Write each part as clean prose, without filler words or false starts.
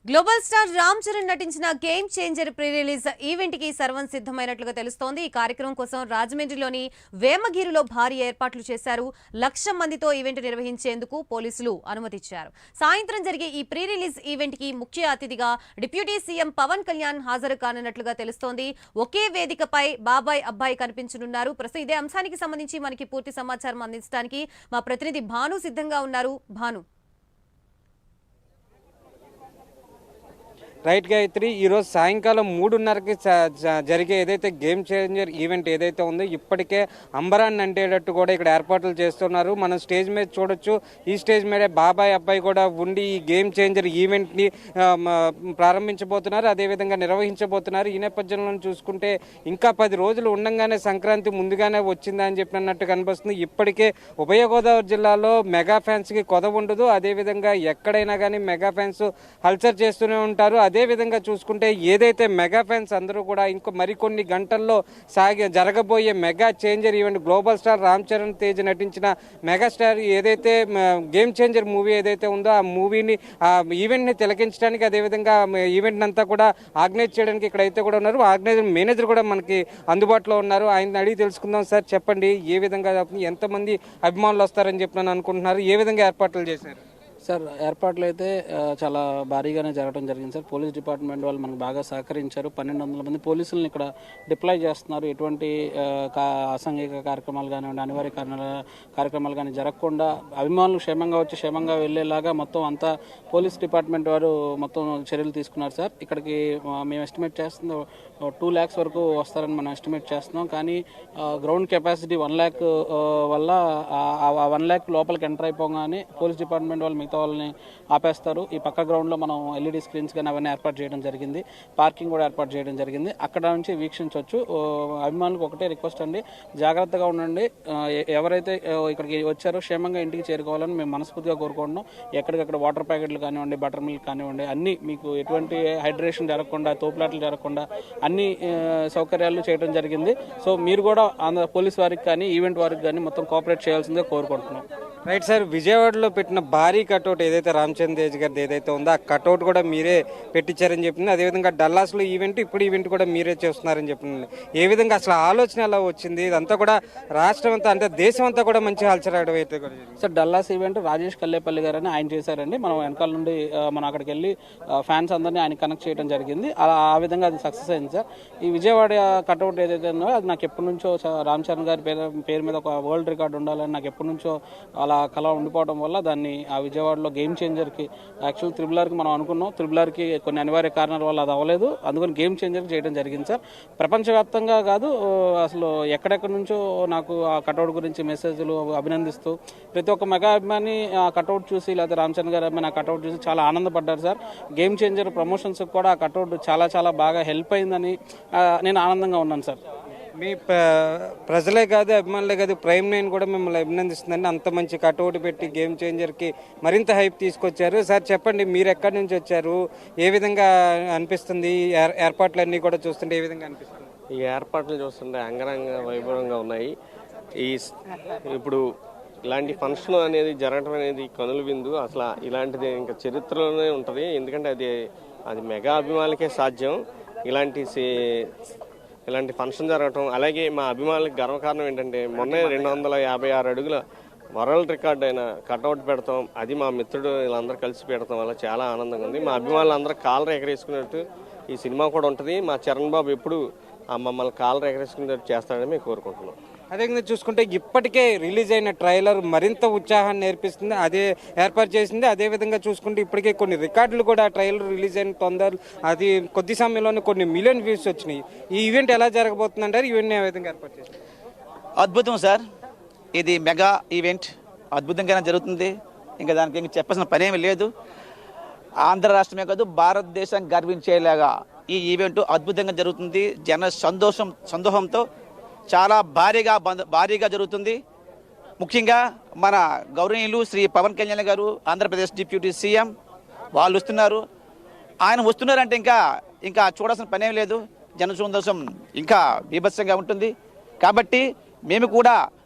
Global star Ram Charan నటించిన game changer pre release event కి సర్వం సిద్ధమైనట్లుగా తెలుస్తోంది. ఈ కార్యక్రమం కోసం రాజమండ్రిలోని వేమగిరిలో భారీ ఏర్పాట్లు చేశారు. 1,00,000 మందితో ఈవెంట్ నిర్వహించేందుకు పోలీసులు అనుమతిచ్చారు. సాయంత్రం జరిగే ఈ ప్రీ రిలీజ్ ఈవెంట్ కి ముఖ్య అతిథిగా డిప్యూటీ సీఎం పవన్ కళ్యాణ్ హాజరు కానున్నట్లుగా తెలుస్తోంది. ఒకే వేదికపై బాబాయ్ అబ్బాయి కనిపించనున్నారు. ప్రస్తుతం ఇదే అంశానికి సంబంధించి మనకి పూర్తి సమాచారం అందించడానికి మా ప్రతినిధి భాను సిద్ధంగా ఉన్నారు. భాను, రైట్ గాయత్రి, ఈరోజు సాయంకాలం 3:30కి జరిగే ఏదైతే గేమ్ చేంజర్ ఈవెంట్ ఏదైతే ఉందో ఇప్పటికే అంబరాన్ని అంటేటట్టు కూడా ఇక్కడ ఏర్పాట్లు చేస్తున్నారు. మనం స్టేజ్ మీద చూడొచ్చు. ఈ స్టేజ్ మీదే బాబాయ్ అబ్బాయి కూడా ఉండి ఈ గేమ్ చేంజర్ ఈవెంట్ని ప్రారంభించబోతున్నారు, అదేవిధంగా నిర్వహించబోతున్నారు. ఈ నేపథ్యంలో చూసుకుంటే ఇంకా 10 రోజులు ఉండగానే సంక్రాంతి ముందుగానే వచ్చిందని చెప్పినట్టు కనిపిస్తుంది. ఇప్పటికే ఉభయ గోదావరి జిల్లాలో మెగా ఫ్యాన్స్కి కొదవ ఉండదు. అదేవిధంగా ఎక్కడైనా కానీ మెగా ఫ్యాన్స్ హల్చర్ చేస్తూనే ఉంటారు. అదేవిధంగా చూసుకుంటే ఏదైతే మెగా ఫ్యాన్స్ అందరూ కూడా ఇంకో మరికొన్ని గంటల్లో జరగబోయే mega changer event global star Ram Charan Tej నటించిన మెగాస్టార్ ఏదైతే గేమ్ చేంజర్ మూవీ ఏదైతే ఉందో ఆ మూవీని ఆ ఈవెంట్ని తిలకించడానికి, అదేవిధంగా ఈవెంట్ అంతా కూడా ఆర్గనైజ్ చేయడానికి ఇక్కడైతే కూడా ఉన్నారు. ఆర్గనైజర్ మేనేజర్ కూడా మనకి అందుబాటులో ఉన్నారు. ఆయన అడిగి తెలుసుకుందాం. సార్ చెప్పండి, ఏ విధంగా ఎంతమంది అభిమానులు వస్తారని చెప్పి అనుకుంటున్నారు, ఏ విధంగా ఏర్పాట్లు చేశారు? సార్, ఏర్పాట్లు అయితే చాలా భారీగానే జరగడం జరిగింది సార్. పోలీస్ డిపార్ట్మెంట్ వాళ్ళు మనకు బాగా సహకరించారు. 1,200 మంది పోలీసులను ఇక్కడ డిప్లాయ్ చేస్తున్నారు. ఎటువంటి అసాంఘిక కార్యక్రమాలు కానివ్వండి, అనివార్య కార్యక్రమాలు కానీ జరగకుండా అభిమానులు క్షేమంగా వచ్చి క్షేమంగా వెళ్ళేలాగా మొత్తం అంతా పోలీస్ డిపార్ట్మెంట్ వారు మొత్తం చర్యలు తీసుకున్నారు సార్. ఇక్కడికి మేము ఎస్టిమేట్ చేస్తుంది 2 lakhs వరకు వస్తారని మనం ఎస్టిమేట్ చేస్తున్నాం. కానీ గ్రౌండ్ కెపాసిటీ 1 lakh వల్ల ఆ 1 lakh లోపలికి ఎంటర్ అయిపోగానే పోలీస్ డిపార్ట్మెంట్ వాళ్ళు మిగతా వాళ్ళని ఆపేస్తారు. ఈ పక్క గ్రౌండ్లో మనం ఎల్ఈడి స్క్రీన్స్ కానీ అవన్నీ ఏర్పాటు చేయడం జరిగింది. పార్కింగ్ కూడా ఏర్పాటు చేయడం జరిగింది. అక్కడ నుంచి వీక్షించవచ్చు. అభిమానులకు ఒకటే రిక్వెస్ట్ అండి, జాగ్రత్తగా ఉండండి. ఎవరైతే ఇక్కడికి వచ్చారో క్షేమంగా ఇంటికి చేరుకోవాలని మేము మనస్ఫూర్తిగా కోరుకుంటున్నాం. ఎక్కడికక్కడ వాటర్ ప్యాకెట్లు కానివ్వండి, బటర్ మిల్క్ కానివ్వండి, అన్నీ మీకు ఎటువంటి హైడ్రేషన్ జరగకుండా, తోపులాటలు జరగకుండా అన్ని సౌకర్యాలు చేయడం జరిగింది. సో మీరు కూడా ఆంధ్ర పోలీస్ వారికి కానీ ఈవెంట్ వారికి కానీ మొత్తం కోఆపరేట్ చేయాల్సిందిగా కోరుకుంటున్నాం. రైట్ సార్, విజయవాడలో పెట్టిన భారీ కటౌట్ ఏదైతే రామ్ చరణ్ తేజ్ గారిది ఏదైతే ఉందో ఆ కటౌట్ కూడా మీరే పెట్టించారని చెప్పింది. అదేవిధంగా డల్లాస్లో ఈవెంట్, ఇప్పుడు ఈవెంట్ కూడా మీరే చేస్తున్నారని చెప్పింది. ఏ విధంగా అసలు ఆలోచన ఎలా వచ్చింది? ఇదంతా కూడా రాష్ట్రం అంతా అంటే దేశం అంతా కూడా మంచి హాల్చరాడడం అయితే కూడా sir. Dallas event Rajesh Kallepalli గారు అని ఆయన చేశారండి. మనం వెనకాల నుండి మనం అక్కడికి వెళ్ళి ఫ్యాన్స్ అందరినీ ఆయన కనెక్ట్ చేయడం జరిగింది. ఆ విధంగా అది సక్సెస్ అయింది సార్. ఈ విజయవాడ కటౌట్ ఏదైతే ఉందో అది నాకు ఎప్పటి నుంచో రామ్ చరణ్ గారి పేరు మీద ఒక వరల్డ్ రికార్డు ఉండాలని నాకు ఎప్పటి నుంచో అలా కళ ఉండిపోవడం వల్ల దాన్ని ఆ విజయవాడలో గేమ్ చేంజర్కి యాక్చువల్ త్రిబుల్-ఆర్కి మనం అనుకున్నాం. త్రిబుల్-ఆర్కి కొన్ని అనివార్య కారణాల వల్ల అది అవ్వలేదు. అందుకని గేమ్ చేంజర్ చేయడం జరిగింది సార్. ప్రపంచవ్యాప్తంగా కాదు, అసలు ఎక్కడెక్కడి నుంచో నాకు ఆ కటౌట్ గురించి మెసేజ్లు అభినందిస్తూ ప్రతి ఒక్క మెగా అభిమాని ఆ కటౌట్ చూసి, లేకపోతే రామ్ చరణ్ గారి అభిమాని ఆ కటౌట్ చూసి చాలా ఆనందపడ్డారు సార్. గేమ్ చేంజర్ ప్రమోషన్స్ కూడా ఆ కటౌట్ చాలా చాలా బాగా హెల్ప్ అయిందని నేను ఆనందంగా ఉన్నాను సార్. మీ ప్రజలే కాదు, అభిమానులే కాదు, ప్రైమ్ 9 కూడా మిమ్మల్ని అభినందిస్తుందండి. అంత మంచి కటౌట్ పెట్టి గేమ్ చేంజర్కి మరింత హైప్ తీసుకొచ్చారు. సార్ చెప్పండి, మీరు ఎక్కడి నుంచి వచ్చారు, ఏ విధంగా అనిపిస్తుంది? ఏర్పాట్లన్నీ కూడా చూస్తుంటే ఏ విధంగా అనిపిస్తుంది? ఈ ఏర్పాట్లు చూస్తుంటే అంగరంగ వైభవంగా ఉన్నాయి. ఇప్పుడు ఇలాంటి ఫంక్షన్ అనేది జరగడం అనేది కనుల విందు. అసలు ఇలాంటిది ఇంకా చరిత్రలోనే ఉంటుంది. ఎందుకంటే అది మెగా అభిమానులకే సాధ్యం ఇలాంటి ఫంక్షన్ జరగటం. అలాగే మా అభిమానులకు గర్వకారణం ఏంటంటే మొన్నే 256 అడుగుల వరల్డ్ రికార్డ్ అయిన కటౌట్ పెడతాం. అది మా మిత్రుడు వీళ్ళందరూ కలిసి పెడతాం వల్ల చాలా ఆనందంగా ఉంది. మా అభిమానులందరూ కాలర్ ఎగరేసుకున్నట్టు ఈ సినిమా కూడా ఉంటుంది. మా చరణ్ బాబు ఎప్పుడు మమ్మల్ని కాలర్ ఎగరేసుకునేటట్టు చేస్తాడని మేము కోరుకుంటున్నాం. అదేవిధంగా చూసుకుంటే ఇప్పటికే రిలీజ్ అయిన ట్రైలర్ మరింత ఉత్సాహాన్ని నేర్పిస్తుంది, అదే ఏర్పాటు చేసింది. అదేవిధంగా చూసుకుంటే ఇప్పటికే కొన్ని రికార్డులు కూడా ట్రైలర్ రిలీజ్ అయిన అది కొద్ది సమయంలోనే కొన్ని మిలియన్ వ్యూస్ వచ్చినాయి. ఈ ఈవెంట్ ఎలా జరగబోతుందంటారు? ఈవెంట్ ఏ విధంగా ఏర్పాటు చేస్తారు? అద్భుతం సార్, ఇది మెగా ఈవెంట్ అద్భుతంగానే జరుగుతుంది. ఇంకా దానికి ఇంకా చెప్పాల్సిన పనేమీ లేదు. ఆంధ్ర రాష్ట్రమే కాదు, భారతదేశం గర్వించేలాగా ఈ ఈవెంట్ అద్భుతంగా జరుగుతుంది. జన సందోహంతో చాలా భారీగా జరుగుతుంది. ముఖ్యంగా మన గౌరవనీయులు శ్రీ పవన్ కళ్యాణ్ గారు, ఆంధ్రప్రదేశ్ డిప్యూటీ సీఎం వాళ్ళు వస్తున్నారు. ఆయన వస్తున్నారంటే ఇంకా చూడాల్సిన పనేం లేదు. జన సంతోషం ఇంకా బీభత్సంగా ఉంటుంది. కాబట్టి మేము కూడా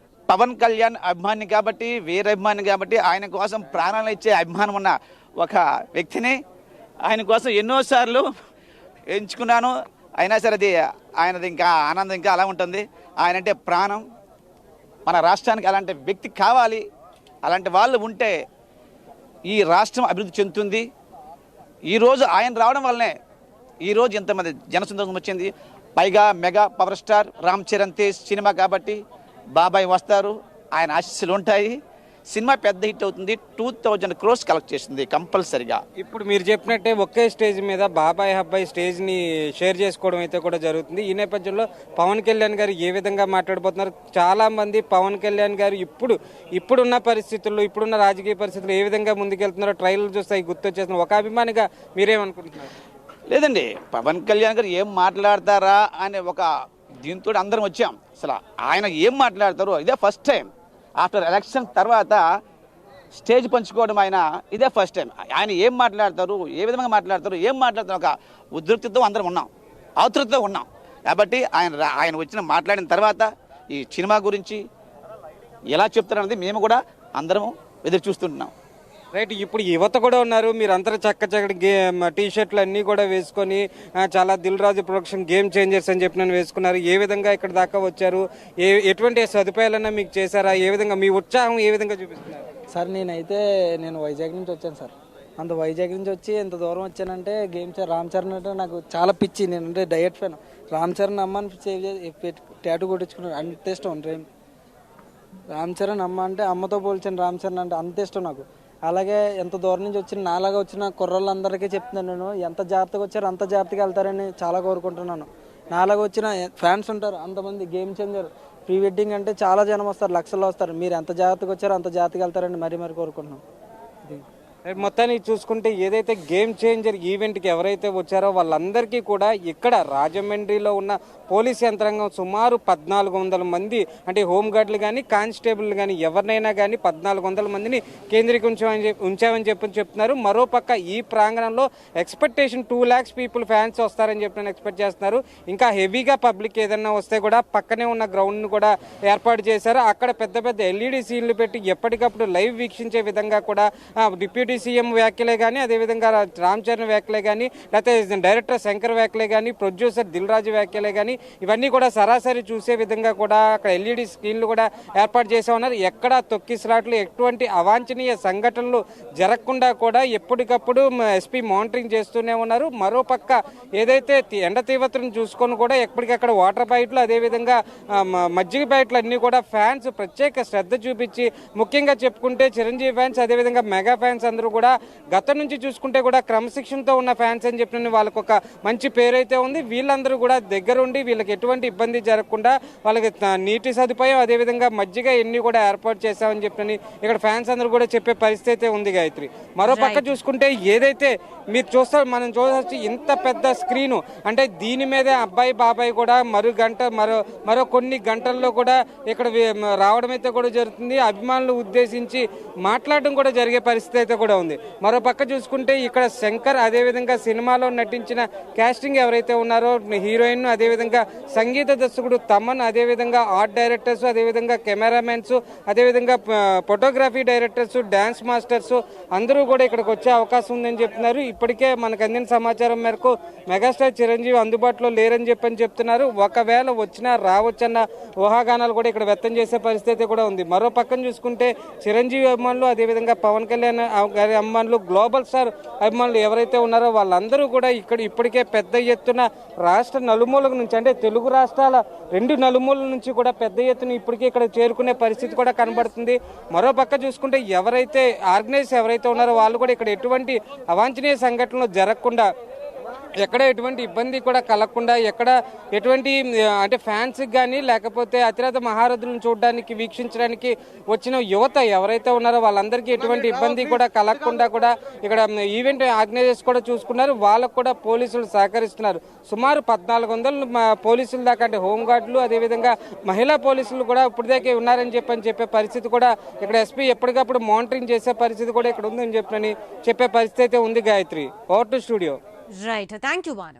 పవన్ కళ్యాణ్ అభిమాని కాబట్టి, వీర అభిమాని కాబట్టి, ఆయన కోసం ప్రాణాలు ఇచ్చే అభిమానం ఉన్న ఒక వ్యక్తిని ఆయన కోసం ఎన్నోసార్లు ఎంచుకున్నాను. అయినా సరే అది ఆయనది ఇంకా ఆనందం ఇంకా అలా ఉంటుంది. ఆయన అంటే ప్రాణం. మన రాష్ట్రానికి అలాంటి వ్యక్తి కావాలి. అలాంటి వాళ్ళు ఉంటే ఈ రాష్ట్రం అభివృద్ధి చెందుతుంది. ఈరోజు ఆయన రావడం వల్లనే ఈరోజు ఎంతమంది జనసందోహం వచ్చింది. పైగా mega power star Ram Charan Tej cinema కాబట్టి బాబాయ్ వస్తారు, ఆయన ఆశీస్సులు ఉంటాయి. సినిమా పెద్ద హిట్ అవుతుంది. 2000 crores కలెక్ట్ చేసింది కంపల్సరిగా. ఇప్పుడు మీరు చెప్పినట్టే ఒకే స్టేజ్ మీద బాబాయ్ అబ్బాయి స్టేజ్ని షేర్ చేసుకోవడం అయితే కూడా జరుగుతుంది. ఈ నేపథ్యంలో పవన్ కళ్యాణ్ గారు ఏ విధంగా మాట్లాడబోతున్నారు? చాలా మంది పవన్ కళ్యాణ్ గారు ఇప్పుడున్న పరిస్థితుల్లో, ఇప్పుడున్న రాజకీయ పరిస్థితుల్లో ఏ విధంగా ముందుకెళ్తున్నారో ట్రైలర్ చూస్తే గుర్తొచ్చేస్తున్నారు. ఒక అభిమానిగా మీరేమనుకుంటున్నారు? లేదండి, పవన్ కళ్యాణ్ గారు ఏం మాట్లాడతారా అనే ఒక దీంతో అందరం వచ్చాం. అసలు ఆయన ఏం మాట్లాడతారో ఇదే ఫస్ట్ టైం. ఆఫ్టర్ ఎలక్షన్ తర్వాత స్టేజ్ పంచుకోవడం ఆయన ఇదే ఫస్ట్ టైం. ఆయన ఏం మాట్లాడతారు, ఏ విధంగా మాట్లాడతారు, ఏం మాట్లాడతారు ఒక ఉద్రిక్తతో అందరం ఉన్నాం, ఆతృతతో ఉన్నాం. కాబట్టి ఆయన వచ్చిన మాట్లాడిన తర్వాత ఈ సినిమా గురించి ఎలా చెప్తారన్నది మేము కూడా అందరం ఎదురు చూస్తుంటున్నాం. రైట్, ఇప్పుడు యువత కూడా ఉన్నారు. మీరు అందరూ చక్కటి టీ షర్ట్లు అన్నీ కూడా వేసుకొని చాలా Dil Raju production game changers అని చెప్పి నన్ను వేసుకున్నారు. ఏ విధంగా ఇక్కడ దాకా వచ్చారు? ఎటువంటి సదుపాయాలన్నా మీకు చేశారా? ఏ విధంగా మీ ఉత్సాహం ఏ విధంగా చూపిస్తున్నారు? సార్ నేను వైజాగ్ నుంచి వచ్చాను సార్. అంత వైజాగ్ నుంచి వచ్చి ఎంత దూరం వచ్చానంటే రామ్ చరణ్ అంటే నాకు చాలా పిచ్చి. నేనంటే డయట్ ఫ్యాన్. రామ్ చరణ్ అమ్మని సేవ్ చేసి టాటూ కొట్టించుకున్నాను. అంత ఇష్టం. రామ్ చరణ్ అమ్మ అంటే అమ్మతో పోల్చాను. రామ్ చరణ్ అంటే అంత ఇష్టం నాకు. అలాగే ఎంత దూరం నుంచి వచ్చిన నాలాగా వచ్చిన కుర్రోళ్ళందరికీ చెప్తున్నాను, నేను ఎంత జాగ్రత్తగా వచ్చారో అంత జాగ్రత్తగా వెళ్తారని చాలా కోరుకుంటున్నాను. నాలాగా వచ్చిన ఫ్యాన్స్ ఉంటారు అంతమంది. గేమ్ చేంజర్ ప్రీ వెడ్డింగ్ అంటే చాలా జనం వస్తారు, లక్షల్లో వస్తారు. మీరు ఎంత జాగ్రత్తగా వచ్చారో అంత జాగ్రత్తగా వెళ్తారని మరీ కోరుకుంటున్నాను. మొత్తానికి చూసుకుంటే ఏదైతే గేమ్ చేంజర్ ఈవెంట్కి ఎవరైతే వచ్చారో వాళ్ళందరికీ కూడా ఇక్కడ రాజమండ్రిలో ఉన్న పోలీస్ యంత్రాంగం సుమారు 1400 మంది, అంటే హోంగార్డులు కానీ కానిస్టేబుల్ కానీ ఎవరినైనా కానీ 1400 మందిని ఉంచామని చెప్తున్నారు. మరోపక్క ఈ ప్రాంగణంలో ఎక్స్పెక్టేషన్ 2 lakhs పీపుల్ ఫ్యాన్స్ వస్తారని చెప్పి ఎక్స్పెక్ట్ చేస్తున్నారు. ఇంకా హెవీగా పబ్లిక్ ఏదన్నా వస్తే కూడా పక్కనే ఉన్న గ్రౌండ్ను కూడా ఏర్పాటు చేశారు. అక్కడ పెద్ద ఎల్ఈడి సీన్లు పెట్టి ఎప్పటికప్పుడు లైవ్ వీక్షించే విధంగా కూడా డిప్యూటీ సీఎం వ్యాఖ్యలే కానీ, అదేవిధంగా రామ్ చరణ్ వ్యాఖ్యలే కానీ, లేకపోతే డైరెక్టర్ శంకర్ వ్యాఖ్యలే కానీ, ప్రొడ్యూసర్ దిల్ రాజు వ్యాఖ్యలే కానీ, ఇవన్నీ కూడా సరాసరి చూసే విధంగా కూడా అక్కడ ఎల్ఈడి స్క్రీన్లు కూడా ఏర్పాటు చేసే ఉన్నారు. ఎక్కడా తొక్కిసలాట్లు, ఎటువంటి అవాంఛనీయ సంఘటనలు జరగకుండా కూడా ఎప్పటికప్పుడు ఎస్పీ మానిటరింగ్ చేస్తూనే ఉన్నారు. మరోపక్క ఏదైతే ఎండ తీవ్రతను చూసుకొని కూడా ఎప్పటికక్కడ వాటర్ బయట్లు, అదేవిధంగా మజ్జిగ బయట్లు అన్నీ కూడా ఫ్యాన్స్ ప్రత్యేక శ్రద్ధ చూపించి, ముఖ్యంగా చెప్పుకుంటే చిరంజీవి ఫ్యాన్స్, అదేవిధంగా మెగా ఫ్యాన్స్ అందరూ కూడా గతం నుంచి చూసుకుంటే కూడా క్రమశిక్షణతో ఉన్న ఫ్యాన్స్ అని చెప్పిన వాళ్ళకు ఒక మంచి పేరైతే ఉంది. వీళ్ళందరూ కూడా దగ్గరుండి వీళ్ళకి ఎటువంటి ఇబ్బంది జరగకుండా వాళ్ళకి నీటి సదుపాయం, అదేవిధంగా మజ్జిగ ఎన్ని కూడా ఏర్పాటు చేశామని చెప్పని ఇక్కడ ఫ్యాన్స్ అందరూ కూడా చెప్పే పరిస్థితి ఉంది గాయత్రి. మరో పక్క చూసుకుంటే ఏదైతే మీరు మనం చూడవచ్చు ఇంత పెద్ద స్క్రీను, అంటే దీని మీదే అబ్బాయి బాబాయ్ కూడా మరో కొన్ని గంటల్లో కూడా ఇక్కడ రావడం అయితే కూడా జరుగుతుంది. అభిమానులు ఉద్దేశించి మాట్లాడడం కూడా జరిగే పరిస్థితి అయితే కూడా ఉంది. మరో పక్క చూసుకుంటే ఇక్కడ శంకర్, అదేవిధంగా సినిమాలో నటించిన కాస్టింగ్ ఎవరైతే ఉన్నారో హీరోయిన్, అదేవిధంగా సంగీత దర్శకుడు తమన్, అదేవిధంగా ఆర్ట్ డైరెక్టర్స్, అదేవిధంగా కెమెరామెన్స్, అదేవిధంగా ఫోటోగ్రఫీ డైరెక్టర్స్, డాన్స్ మాస్టర్స్ అందరూ కూడా ఇక్కడికి వచ్చే అవకాశం ఉందని చెప్తున్నారు. ఇప్పటికే మనకు అందిన సమాచారం మేరకు మెగాస్టార్ చిరంజీవి అందుబాటులో లేరని చెప్తున్నారు. ఒకవేళ వచ్చినా రావచ్చన్న ఊహాగానాలు కూడా ఇక్కడ వ్యక్తం చేసే పరిస్థితి కూడా ఉంది. మరో పక్కన చూసుకుంటే చిరంజీవి అభిమానులు, అదేవిధంగా పవన్ కళ్యాణ్ గారి అభిమానులు, గ్లోబల్ స్టార్ అభిమానులు ఎవరైతే ఉన్నారో వాళ్ళందరూ కూడా ఇప్పటికే పెద్ద ఎత్తున రాష్ట్ర నలుమూలల నుంచి, అంటే తెలుగు రాష్ట్రాల 2 నలుమూలల నుంచి కూడా పెద్ద ఎత్తున ఇప్పటికే ఇక్కడ చేరుకునే పరిస్థితి కూడా కనబడుతుంది. మరో పక్క చూసుకుంటే ఆర్గనైజర్స్ ఎవరైతే ఉన్నారో వాళ్ళు కూడా ఇక్కడ ఎటువంటి అవాంఛనీయ సంఘటనలు జరగకుండా, ఎక్కడ ఎటువంటి ఇబ్బంది కూడా కలగకుండా, ఎక్కడ ఎటువంటి అంటే ఫ్యాన్స్కి కానీ లేకపోతే అతిరథ మహారథులను చూడడానికి వీక్షించడానికి వచ్చిన యువత ఎవరైతే ఉన్నారో వాళ్ళందరికీ ఎటువంటి ఇబ్బంది కూడా కలగకుండా కూడా ఇక్కడ ఈవెంట్ ఆర్గనైజర్స్ కూడా చూసుకున్నారు. వాళ్ళకు కూడా పోలీసులు సహకరిస్తున్నారు. సుమారు 1400 పోలీసులు దాకా, అంటే హోంగార్డులు, అదేవిధంగా మహిళా పోలీసులు కూడా ఇప్పటిదాకే ఉన్నారని చెప్పే పరిస్థితి కూడా ఇక్కడ ఎస్పీ ఎప్పటికప్పుడు మానిటరింగ్ చేసే పరిస్థితి కూడా ఇక్కడ ఉందని చెప్పే పరిస్థితి అయితే ఉంది. Gayatri, over to studio. Right, thank you Banu.